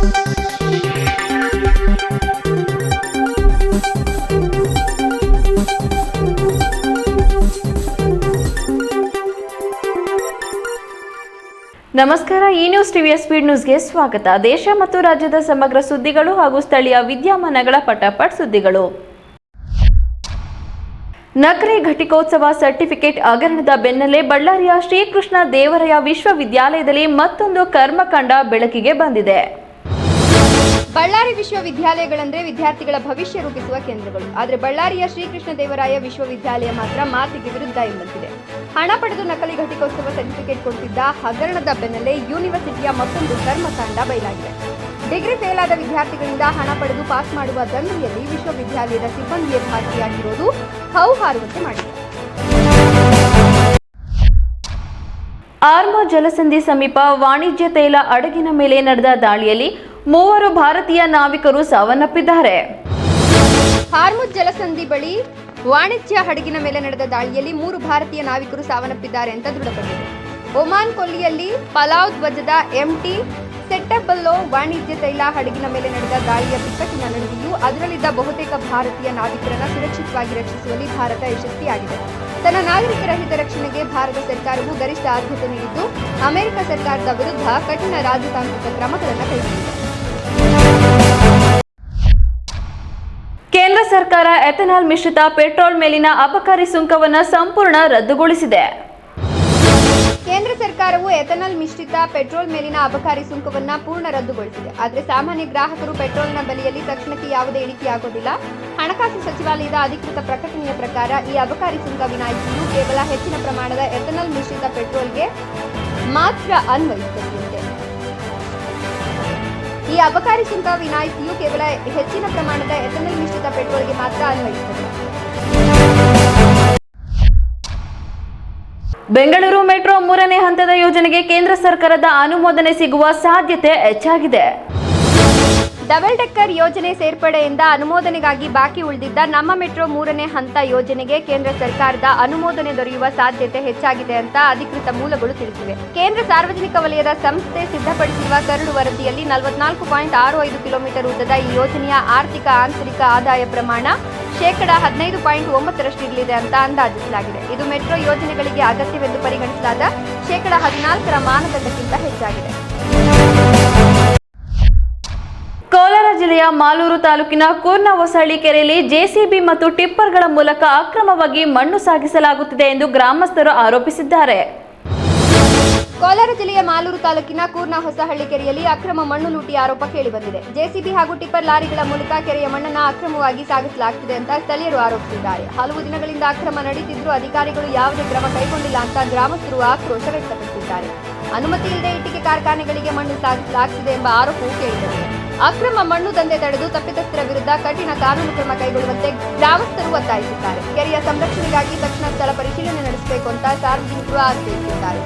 ನಮಸ್ಕಾರ. ಈ ನ್ಯೂಸ್ ಟಿವಿಯ ಸ್ಪೀಡ್ ನ್ಯೂಸ್ಗೆ ಸ್ವಾಗತ. ದೇಶ ಮತ್ತು ರಾಜ್ಯದ ಸಮಗ್ರ ಸುದ್ದಿಗಳು ಹಾಗೂ ಸ್ಥಳೀಯ ವಿದ್ಯಮಾನಗಳ ಪಟಾಪಟ್ ಸುದ್ದಿಗಳು. ನಕಲಿ ಘಟಿಕೋತ್ಸವ ಸರ್ಟಿಫಿಕೇಟ್ ಹಗರಣದ ಬೆನ್ನಲ್ಲೇ ಬಳ್ಳಾರಿಯ ಶ್ರೀಕೃಷ್ಣ ದೇವರಾಯ ವಿಶ್ವವಿದ್ಯಾಲಯದಲ್ಲಿ ಮತ್ತೊಂದು ಕರ್ಮಕಾಂಡ ಬೆಳಕಿಗೆ ಬಂದಿದೆ. ಬಳ್ಳಾರಿ ವಿಶ್ವವಿದ್ಯಾಲಯಗಳಂದ್ರೆ ವಿದ್ಯಾರ್ಥಿಗಳ ಭವಿಷ್ಯ ರೂಪಿಸುವ ಕೇಂದ್ರಗಳು. ಆದರೆ ಬಳ್ಳಾರಿಯ ಶ್ರೀಕೃಷ್ಣ ದೇವರಾಯ ವಿಶ್ವವಿದ್ಯಾಲಯ ಮಾತ್ರ ಮಾತಿಗೆ ವಿರುದ್ಧ ಎಂಬಂತಿದೆ. ಹಣ ಪಡೆದು ನಕಲಿ ಘಟಿಕೋತ್ಸವ ಸರ್ಟಿಫಿಕೇಟ್ ಕೊಟ್ಟಿದ್ದ ಹಗರಣದ ಬೆನ್ನಲ್ಲೇ ಯೂನಿವರ್ಸಿಟಿಯ ಮತ್ತೊಂದು ಕರ್ಮಕಾಂಡ ಬಯಲಾಗಿದೆ. ಡಿಗ್ರಿ ಫೇಲ್ ಆದ ವಿದ್ಯಾರ್ಥಿಗಳಿಂದ ಹಣ ಪಡೆದು ಪಾಸ್ ಮಾಡುವ ದಂಧೆಯಲ್ಲಿ ವಿಶ್ವವಿದ್ಯಾಲಯದ ಸಿಬ್ಬಂದಿಯೇ ಭಾಗಿಯಾಗಿರುವುದು ಹೌಹಾರುವಂತೆ ಮಾಡಿದೆ. ಆರ್ಮಾ ಜಲಸಂಧಿ ಸಮೀಪ ವಾಣಿಜ್ಯ ತೈಲ ಹಡಗಿನ ಮೇಲೆ ನಡೆದ ದಾಳಿಯಲ್ಲಿ 3 ಭಾರತೀಯ ನಾವಿಕರು ಸಾವನ್ನಪ್ಪಿದ್ದಾರೆ. ಹಾರ್ಮುಜ್ ಜಲಸಂಧಿ ಬಳಿ ವಾಣಿಜ್ಯ ಹಡಗಿನ ಮೇಲೆ ನಡೆದ ದಾಳಿಯಲ್ಲಿ 3 ಭಾರತೀಯ ನಾವಿಕರು ಸಾವನ್ನಪ್ಪಿದ್ದಾರೆ ಅಂತ ದೃಢಪಟ್ಟಿದೆ. ಒಮಾನ್ ಕೊಲ್ಲಿಯಲ್ಲಿ ಪಲಾವ್ ಧ್ವಜದ ಎಂಟಿ ಸೆಟ್ಟಬಲ್ಲೋ ವಾಣಿಜ್ಯ ತೈಲ ಹಡಗಿನ ಮೇಲೆ ನಡೆದ ದಾಳಿಯ ಬಿಕ್ಕಟ್ಟಿನ ನಡುವೆಯೂ ಅದರಲ್ಲಿದ್ದ ಬಹುತೇಕ ಭಾರತೀಯ ನಾವಿಕರನ್ನು ಸುರಕ್ಷಿತವಾಗಿ ರಕ್ಷಿಸುವಲ್ಲಿ ಭಾರತ ಯಶಸ್ವಿಯಾಗಿದೆ. ತನ್ನ ನಾಗರಿಕರ ಹಿತರಕ್ಷಣೆಗೆ ಭಾರತ ಸರ್ಕಾರವು ಗರಿಷ್ಠ ಆದ್ಯತೆ ನೀಡಿದ್ದು ಅಮೆರಿಕ ಸರ್ಕಾರದ ವಿರುದ್ಧ ಕಠಿಣ ರಾಜತಾಂತ್ರಿಕ ಕ್ರಮಗಳನ್ನು ಕೈಗೊಂಡಿದೆ. ಕೇಂದ್ರ ಸರ್ಕಾರ ಎಥೆನಾಲ್ ಮಿಶ್ರಿತ ಪೆಟ್ರೋಲ್ ಮೇಲಿನ ಅಬಕಾರಿ ಸುಂಕವನ್ನು ಸಂಪೂರ್ಣ ರದ್ದುಗೊಳಿಸಿದೆ. ಕೇಂದ್ರ ಸರ್ಕಾರವು ಎಥೆನಾಲ್ ಮಿಶ್ರಿತ ಪೆಟ್ರೋಲ್ ಮೇಲಿನ ಅಬಕಾರಿ ಸುಂಕವನ್ನು ಪೂರ್ಣ ರದ್ದುಗೊಳಿಸಿದೆ. ಆದರೆ ಸಾಮಾನ್ಯ ಗ್ರಾಹಕರು ಪೆಟ್ರೋಲ್ನ ಬೆಲೆಯಲ್ಲಿ ತಕ್ಷಣಕ್ಕೆ ಯಾವುದೇ ಇಳಿಕೆಯಾಗುವುದಿಲ್ಲ. ಹಣಕಾಸು ಸಚಿವಾಲಯದ ಅಧಿಕೃತ ಪ್ರಕಟಣೆಯ ಪ್ರಕಾರ ಈ ಅಬಕಾರಿ ಸುಂಕ ವಿನಾಯಿತಿಯು ಕೇವಲ ಹೆಚ್ಚಿನ ಪ್ರಮಾಣದ ಎಥೆನಾಲ್ ಮಿಶ್ರಿತ ಪೆಟ್ರೋಲ್ಗೆ ಮಾತ್ರ ಅನ್ವಯಿಸುತ್ತದೆ. ಈ ಅಬಕಾರಿ ಸುಂಕ ವಿನಾಯಿತಿಯು ಕೇವಲ ಹೆಚ್ಚಿನ ಪ್ರಮಾಣದ ಎಥೆನಾಲ್ ಮಿಶ್ರಿತ ಪೆಟ್ರೋಲ್ಗೆ ಮಾತ್ರ ಅನ್ವಯಿಸುತ್ತದೆ. ಬೆಂಗಳೂರು ಮೆಟ್ರೋ 3ನೇ ಹಂತದ ಯೋಜನೆಗೆ ಕೇಂದ್ರ ಸರ್ಕಾರದ ಅನುಮೋದನೆ ಸಿಗುವ ಸಾಧ್ಯತೆ ಹೆಚ್ಚಾಗಿದೆ. ಡಬಲ್ ಡೆಕ್ಕರ್ ಯೋಜನೆ ಸೇರ್ಪಡೆಯಿಂದ ಅನುಮೋದನೆಗಾಗಿ ಬಾಕಿ ಉಳಿದಿದ್ದ ನಮ್ಮ ಮೆಟ್ರೋ 3ನೇ ಹಂತ ಯೋಜನೆಗೆ ಕೇಂದ್ರ ಸರ್ಕಾರದ ಅನುಮೋದನೆ ದೊರೆಯುವ ಸಾಧ್ಯತೆ ಹೆಚ್ಚಾಗಿದೆ ಅಂತ ಅಧಿಕೃತ ಮೂಲಗಳು ತಿಳಿಸಿವೆ. ಕೇಂದ್ರ ಸಾರ್ವಜನಿಕ ವಲಯದ ಸಂಸ್ಥೆ ಸಿದ್ಧಪಡಿಸಿರುವ ಕರಡು ವರದಿಯಲ್ಲಿ 44.65 ಕಿಲೋಮೀಟರ್ ಉದ್ದದ ಈ ಯೋಜನೆಯ ಆರ್ಥಿಕ ಆಂತರಿಕ ಆದಾಯ ಪ್ರಮಾಣ 15.9% ಇರಲಿದೆ ಅಂತ ಅಂದಾಜಿಸಲಾಗಿದೆ. ಇದು ಮೆಟ್ರೋ ಯೋಜನೆಗಳಿಗೆ ಅಗತ್ಯವೆಂದು ಪರಿಗಣಿಸಲಾದ 14% ಮಾನದಂಡಕ್ಕಿಂತ ಹೆಚ್ಚಾಗಿದೆ. ಕೋಲಾರ ಜಿಲ್ಲೆಯ ಮಾಲೂರು ತಾಲೂಕಿನ ಕೂರ್ನಹೊಸಹಳ್ಳಿ ಕೆರೆಯಲ್ಲಿ ಜೆಸಿಬಿ ಮತ್ತು ಟಿಪ್ಪರ್ಗಳ ಮೂಲಕ ಅಕ್ರಮವಾಗಿ ಮಣ್ಣು ಸಾಗಿಸಲಾಗುತ್ತಿದೆ ಎಂದು ಗ್ರಾಮಸ್ಥರು ಆರೋಪಿಸಿದ್ದಾರೆ. ಕೋಲಾರ ಜಿಲ್ಲೆಯ ಮಾಲೂರು ತಾಲೂಕಿನ ಕೂರ್ನಹೊಸಹಳ್ಳಿ ಕೆರೆಯಲ್ಲಿ ಅಕ್ರಮ ಮಣ್ಣು ಲೂಟಿ ಆರೋಪ ಕೇಳಿಬಂದಿದೆ. ಜೆಸಿಬಿ ಹಾಗೂ ಟಿಪ್ಪರ್ ಲಾರಿಗಳ ಮೂಲಕ ಕೆರೆಯ ಮಣ್ಣನ್ನು ಅಕ್ರಮವಾಗಿ ಸಾಗಿಸಲಾಗುತ್ತಿದೆ ಅಂತ ಸ್ಥಳೀಯರು ಆರೋಪಿಸಿದ್ದಾರೆ. ಹಲವು ದಿನಗಳಿಂದ ಅಕ್ರಮ ನಡೀತಿದ್ರೂ ಅಧಿಕಾರಿಗಳು ಯಾವುದೇ ಕ್ರಮ ಕೈಗೊಂಡಿಲ್ಲ ಅಂತ ಗ್ರಾಮಸ್ಥರು ಆಕ್ರೋಶ ವ್ಯಕ್ತಪಡಿಸಿದ್ದಾರೆ. ಅನುಮತಿ ಇಲ್ಲದೆ ಇಟ್ಟಿಗೆ ಕಾರ್ಖಾನೆಗಳಿಗೆ ಮಣ್ಣು ಸಾಗಿಸಲಾಗುತ್ತಿದೆ ಎಂಬ ಆರೋಪವೂ ಕೇಳಿಬಂದಿದೆ. ಅಕ್ರಮ ಮಣ್ಣು ದಂಧೆ ತಡೆದು ತಪ್ಪಿತಸ್ಥರ ವಿರುದ್ಧ ಕಠಿಣ ಕಾನೂನು ಕ್ರಮ ಕೈಗೊಳ್ಳುವಂತೆ ಗ್ರಾಮಸ್ಥರು ಒತ್ತಾಯಿಸಿದ್ದಾರೆ. ಕೆರೆಯ ಸಂರಕ್ಷಣೆಗಾಗಿ ತಕ್ಷಣ ಸ್ಥಳ ಪರಿಶೀಲನೆ ನಡೆಸಬೇಕು ಅಂತ ಸಾರ್ವಜನಿಕರು ಆಗ್ರಹಿಸಿದ್ದಾರೆ.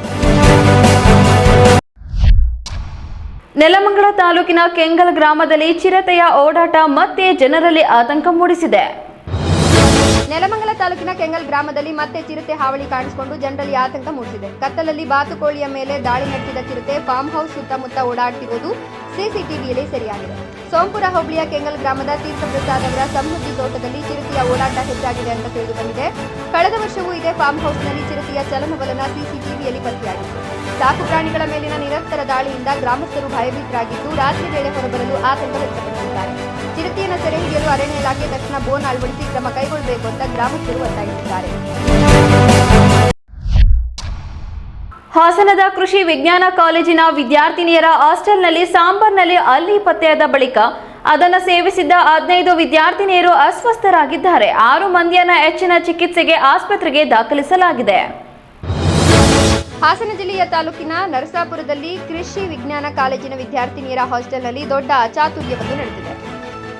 ನೆಲಮಂಗಲ ತಾಲೂಕಿನ ಕೆಂಗಲ್ ಗ್ರಾಮದಲ್ಲಿ ಚಿರತೆಯ ಓಡಾಟ ಮತ್ತೆ ಜನರಲ್ಲಿ ಆತಂಕ ಮೂಡಿಸಿದೆ. ನೆಲಮಂಗಲ ತಾಲೂಕಿನ ಕೆಂಗಲ್ ಗ್ರಾಮದಲ್ಲಿ ಮತ್ತೆ ಚಿರತೆ ಹಾವಳಿ ಕಾಣಿಸಿಕೊಂಡು ಜನರಲ್ಲಿ ಆತಂಕ ಮೂಡಿಸಿದೆ. ಕತ್ತಲಲ್ಲಿ ಬಾತುಕೋಳಿಯ ಮೇಲೆ ದಾಳಿ ನಡೆಸಿದ ಚಿರತೆ ಫಾರ್ಮ್ ಹೌಸ್ ಸುತ್ತಮುತ್ತ ಓಡಾಡ್ತಿರುವುದು ಸಿಸಿಟಿವಿಯಲ್ಲಿ ಸೆರೆಯಾಗಿದೆ. ಸೋಂಪುರ ಹೋಬಳಿಯ ಕೆಂಗಲ್ ಗ್ರಾಮದ ತೀರ್ಥಪ್ರಸಾದ್ ಅವರ ಸಮೃದ್ಧಿ ತೋಟದಲ್ಲಿ ಚಿರತೆಯ ಓಡಾಟ ಹೆಚ್ಚಾಗಿದೆ ಅಂತ ತಿಳಿದುಬಂದಿದೆ. ಕಳೆದ ವರ್ಷವೂ ಇದೇ ಫಾರ್ಮ್ ಹೌಸ್ನಲ್ಲಿ ಚಿರತೆಯ ಚಲನವಲನ ಸಿಸಿಟಿವಿಯಲ್ಲಿ ಪತ್ತೆಯಾಗಿತ್ತು. ಸಾಕು ಪ್ರಾಣಿಗಳ ಮೇಲಿನ ನಿರಂತರ ದಾಳಿಯಿಂದ ಗ್ರಾಮಸ್ಥರು ಭಯಭೀತರಾಗಿದ್ದು ರಾತ್ರಿ ವೇಳೆ ಹೊರಬರಲು ಆತಂಕ ವ್ಯಕ್ತಪಡಿಸಿದ್ದಾರೆ. ಚಿರತೆಯನ್ನು ಸೆರೆ ಹಿಡಿಯಲು ಅರಣ್ಯ ಇಲಾಖೆ ತಕ್ಷಣ ಬೋನ್ ಅಳವಡಿಸಿ ಕ್ರಮ ಕೈಗೊಳ್ಳಬೇಕು ಅಂತ ಗ್ರಾಮಸ್ಥರು ಒತ್ತಾಯಿಸಿದ್ದಾರೆ. ಹಾಸನದ ಕೃಷಿ ವಿಜ್ಞಾನ ಕಾಲೇಜಿನ ವಿದ್ಯಾರ್ಥಿನಿಯರ ಹಾಸ್ಟೆಲ್ನಲ್ಲಿ ಸಾಂಬಾರ್ನಲ್ಲಿ ಹಲ್ಲಿ ಪತ್ತೆಯಾದ ಬಳಿಕ ಅದನ್ನು ಸೇವಿಸಿದ್ದ 15 ವಿದ್ಯಾರ್ಥಿನಿಯರು ಅಸ್ವಸ್ಥರಾಗಿದ್ದಾರೆ. 6 ಮಂದಿಯನ್ನು ಹೆಚ್ಚಿನ ಚಿಕಿತ್ಸೆಗೆ ಆಸ್ಪತ್ರೆಗೆ ದಾಖಲಿಸಲಾಗಿದೆ. ಹಾಸನ ಜಿಲ್ಲೆಯ ತಾಲೂಕಿನ ನರಸಾಪುರದಲ್ಲಿ ಕೃಷಿ ವಿಜ್ಞಾನ ಕಾಲೇಜಿನ ವಿದ್ಯಾರ್ಥಿನಿಯರ ಹಾಸ್ಟೆಲ್ನಲ್ಲಿ ದೊಡ್ಡ ಅಚಾತುರ್ಯವೊಂದು ನಡೆದಿದೆ.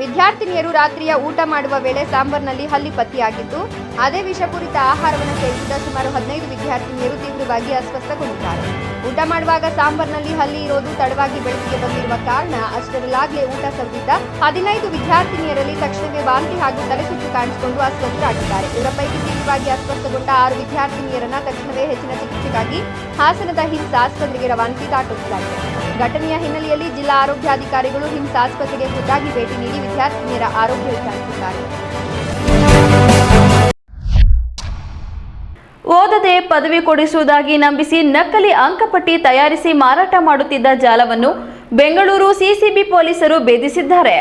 ವಿದ್ಯಾರ್ಥಿನಿಯರು ರಾತ್ರಿಯ ಊಟ ಮಾಡುವ ವೇಳೆ ಸಾಂಬಾರ್ನಲ್ಲಿ ಹಲ್ಲಿ ಪತ್ತೆಯಾಗಿದ್ದು, ಅದೇ ವಿಷಪೂರಿತ ಆಹಾರವನ್ನು ಸೇವಿಸಿದ ಸುಮಾರು 15 ವಿದ್ಯಾರ್ಥಿನಿಯರು ತೀವ್ರವಾಗಿ ಅಸ್ವಸ್ಥಗೊಂಡಿದ್ದಾರೆ. ಊಟ ಮಾಡುವಾಗ ಸಾಂಬಾರ್ನಲ್ಲಿ ಹಲ್ಲಿ ಇರೋದು ತಡವಾಗಿ ಬೆಳಕಿಗೆ ಬಂದಿರುವ ಕಾರಣ ಅಷ್ಟರಲ್ಲಾಗಲೇ ಊಟ ಸವಿದಿದ್ದ 15 ವಿದ್ಯಾರ್ಥಿನಿಯರಲ್ಲಿ ತಕ್ಷಣವೇ ವಾಂತಿ ಹಾಗೂ ತಲೆಸುತ್ತು ಕಾಣಿಸಿಕೊಂಡು ಅಸ್ವಸ್ಥರಾಗಿದ್ದಾರೆ. ಇವರ ಪೈಕಿ ತೀವ್ರವಾಗಿ ಅಸ್ವಸ್ಥಗೊಂಡ 6 ವಿದ್ಯಾರ್ಥಿನಿಯರನ್ನ ತಕ್ಷಣವೇ ಹೆಚ್ಚಿನ ಚಿಕಿತ್ಸೆಗಾಗಿ ಹಾಸನದ ಹಿಮ್ಸ್ ಆಸ್ಪತ್ರೆಗೆ ರವಾನಿಸಿ ದಾಖಲಿಸಲಾಗಿದೆ. ಘಟನೆಯ ಹಿನ್ನೆಲೆಯಲ್ಲಿ ಜಿಲ್ಲಾ ಆರೋಗ್ಯಾಧಿಕಾರಿಗಳು ಹಿಮ್ಸ್ ಆಸ್ಪತ್ರೆಗೆ ಖುದ್ದಾಗಿ ಭೇಟಿ ನೀಡಿ ವಿದ್ಯಾರ್ಥಿನಿಯರ ಆರೋಗ್ಯ ವಿಚಾರಿಸಿದ್ದಾರೆ. ಓದದೆ ಪದವಿ ಕೊಡಿಸುವುದಾಗಿ ನಂಬಿಸಿ ನಕಲಿ ಅಂಕಪಟ್ಟಿ ತಯಾರಿಸಿ ಮಾರಾಟ ಮಾಡುತ್ತಿದ್ದ ಜಾಲವನ್ನು ಬೆಂಗಳೂರು ಸಿಸಿಬಿ ಪೊಲೀಸರು ಭೇದಿಸಿದ್ದಾರೆ.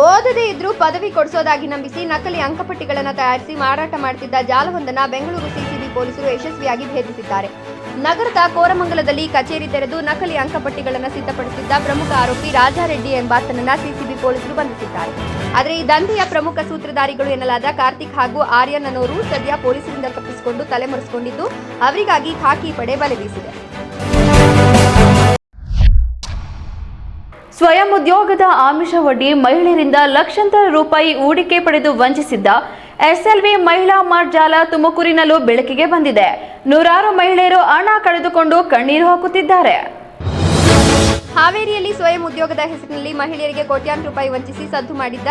ಓದದೇ ಇದ್ರೂ ಪದವಿ ಕೊಡಿಸೋದಾಗಿ ನಂಬಿಸಿ ನಕಲಿ ಅಂಕಪಟ್ಟಿಗಳನ್ನು ತಯಾರಿಸಿ ಮಾರಾಟ ಮಾಡುತ್ತಿದ್ದ ಜಾಲವೊಂದನ್ನು ಬೆಂಗಳೂರು ಸಿಸಿಬಿ ಪೊಲೀಸರು ಯಶಸ್ವಿಯಾಗಿ ಭೇದಿಸಿದ್ದಾರೆ. ನಗರದ ಕೋರಮಂಗಲದಲ್ಲಿ ಕಚೇರಿ ತೆರೆದು ನಕಲಿ ಅಂಕಪಟ್ಟಿಗಳನ್ನು ಸಿದ್ಧಪಡಿಸಿದ್ದ ಪ್ರಮುಖ ಆರೋಪಿ ರಾಜಾರೆಡ್ಡಿ ಎಂಬಾತನನ್ನ ಸಿಸಿಬಿ ಪೊಲೀಸರು ಬಂಧಿಸಿದ್ದಾರೆ. ಆದರೆ ಈ ದಂಧೆಯ ಪ್ರಮುಖ ಸೂತ್ರಧಾರಿಗಳು ಎನ್ನಲಾದ ಕಾರ್ತಿಕ್ ಹಾಗೂ ಆರ್ಯನ್ ಅನ್ನೋರು ಸದ್ಯ ಪೊಲೀಸರಿಂದ ತಪ್ಪಿಸಿಕೊಂಡು ತಲೆಮರೆಸಿಕೊಂಡಿದ್ದು ಅವರಿಗಾಗಿ ಖಾಕಿ ಪಡೆ ಬಲೆ ಬೀಸಿದೆ. ಸ್ವಯಂ ಉದ್ಯೋಗದ ಆಮಿಷವೊಡ್ಡಿ ಮಹಿಳೆಯರಿಂದ ಲಕ್ಷಾಂತರ ರೂಪಾಯಿ ಹೂಡಿಕೆ ಪಡೆದು ವಂಚಿಸಿದ್ದ ಎಸ್ಎಲ್ವಿ ಮಹಿಳಾ ಮಾರ್ಟ್ ಜಾಲ ತುಮಕೂರಿನಲ್ಲೂ ಬೆಳಕಿಗೆ ಬಂದಿದೆ. ನೂರಾರು ಮಹಿಳೆಯರು ಹಣ ಕಳೆದುಕೊಂಡು ಕಣ್ಣೀರು ಹಾಕುತ್ತಿದ್ದಾರೆ. ಹಾವೇರಿಯಲ್ಲಿ ಸ್ವಯಂ ಉದ್ಯೋಗದ ಹೆಸರಿನಲ್ಲಿ ಮಹಿಳೆಯರಿಗೆ ಕೋಟ್ಯಾಂತರ ರೂಪಾಯಿ ವಂಚಿಸಿ ಸದ್ದು ಮಾಡಿದ್ದ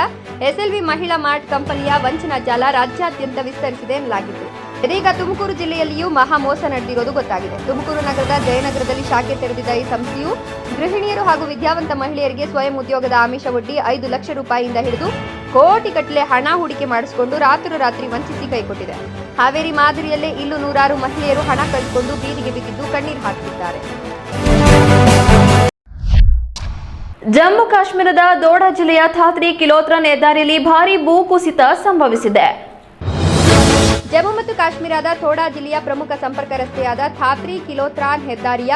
ಎಸ್ಎಲ್ವಿ ಮಹಿಳಾ ಮಾರ್ಟ್ ಕಂಪನಿಯ ವಂಚನಾ ಜಾಲ ರಾಜ್ಯಾದ್ಯಂತ ವಿಸ್ತರಿಸಿದೆ ಎನ್ನಲಾಗಿತ್ತು. ಇದೀಗ ತುಮಕೂರು ಜಿಲ್ಲೆಯಲ್ಲಿಯೂ ಮಹಾ ಮೋಸ ನಡೆದಿರೋದು ಗೊತ್ತಾಗಿದೆ. ತುಮಕೂರು ನಗರದ ಜಯನಗರದಲ್ಲಿ ಶಾಖೆ ತೆರೆದಿದ್ದ ಈ ಸಂಸ್ಥೆಯು ಗೃಹಿಣಿಯರು ಹಾಗೂ ವಿದ್ಯಾವಂತ ಮಹಿಳೆಯರಿಗೆ ಸ್ವಯಂ ಉದ್ಯೋಗದ ಆಮಿಷವೊಡ್ಡಿ 5 ಲಕ್ಷ ರೂಪಾಯಿಯಿಂದ ಹಿಡಿದು ಕೋಟಿಗಟ್ಟಲೆ ಹಣ ಹೂಡಿಕೆ ಮಾಡಿಸಿಕೊಂಡು ರಾತ್ರೋರಾತ್ರಿ ವಂಚಿಸಿ ಕೈಕೊಟ್ಟಿದೆ. ಹಾವೇರಿ ಮಾದರಿಯಲ್ಲೇ ಇಲ್ಲೂ ನೂರಾರು ಮಹಿಳೆಯರು ಹಣ ಕಳೆದುಕೊಂಡು ಬೀದಿಗೆ ಬಿದ್ದಿದ್ದು ಕಣ್ಣೀರು ಹಾಕುತ್ತಿದ್ದಾರೆ. ಜಮ್ಮು ಕಾಶ್ಮೀರದ ದೋಡಾ ಜಿಲ್ಲೆಯ ಥಾತ್ರಿ ಕಿಲೋತ್ರಾನ್ ಹೆದ್ದಾರಿಯಲ್ಲಿ ಭಾರೀ ಭೂಕುಸಿತ ಸಂಭವಿಸಿದೆ. ಜಮ್ಮು ಮತ್ತು ಕಾಶ್ಮೀರದ ಥೋಡಾ ಜಿಲ್ಲೆಯ ಪ್ರಮುಖ ಸಂಪರ್ಕ ರಸ್ತೆಯಾದ ಥಾತ್ರಿ ಕಿಲೋತ್ರಾನ್ ಹೆದ್ದಾರಿಯ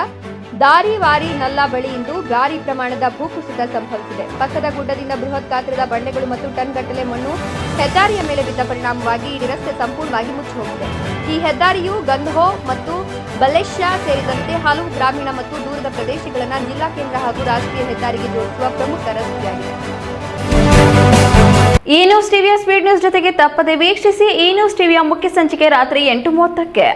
ದಾರಿವಾರಿ ನಲ್ಲಾ ಬಳಿ ಇಂದು ಭಾರೀ ಪ್ರಮಾಣದ ಭೂಕುಸಿತ ಸಂಭವಿಸಿದೆ. ಪಕ್ಕದ ಗುಡ್ಡದಿಂದ ಬೃಹತ್ ಗಾತ್ರದ ಬಂಡೆಗಳು ಮತ್ತು ಟನ್ಗಟ್ಟಲೆ ಮಣ್ಣು ಹೆದ್ದಾರಿಯ ಮೇಲೆ ಬಿದ್ದ ಪರಿಣಾಮವಾಗಿ ಇಡೀ ರಸ್ತೆ ಸಂಪೂರ್ಣವಾಗಿ ಮುಚ್ಚಿಹೋಗಿದೆ. ಈ ಹೆದ್ದಾರಿಯು ಗಂಧೋ ಮತ್ತು ಬಲೇಶ್ಯಾ ಸೇರಿದಂತೆ ಹಲವು ಗ್ರಾಮೀಣ ಮತ್ತು ದೂರದ ಪ್ರದೇಶಗಳನ್ನು ಜಿಲ್ಲಾ ಕೇಂದ್ರ ಹಾಗೂ ರಾಷ್ಟ್ರೀಯ ಹೆದ್ದಾರಿಗೆ ಜೋಡಿಸುವ ಪ್ರಮುಖ ರಸ್ತೆಯಾಗಿದೆ. ಈ ನ್ಯೂಸ್ ಟಿವಿಯ ಸ್ಪೀಡ್ ನ್ಯೂಸ್ ಜೊತೆಗೆ ತಪ್ಪದೆ ವೀಕ್ಷಿಸಿ. ಈ ನ್ಯೂಸ್ ಟಿವಿಯ ಮುಖ್ಯ ಸಂಚಿಕೆ ರಾತ್ರಿ 8:30ಕ್ಕೆ.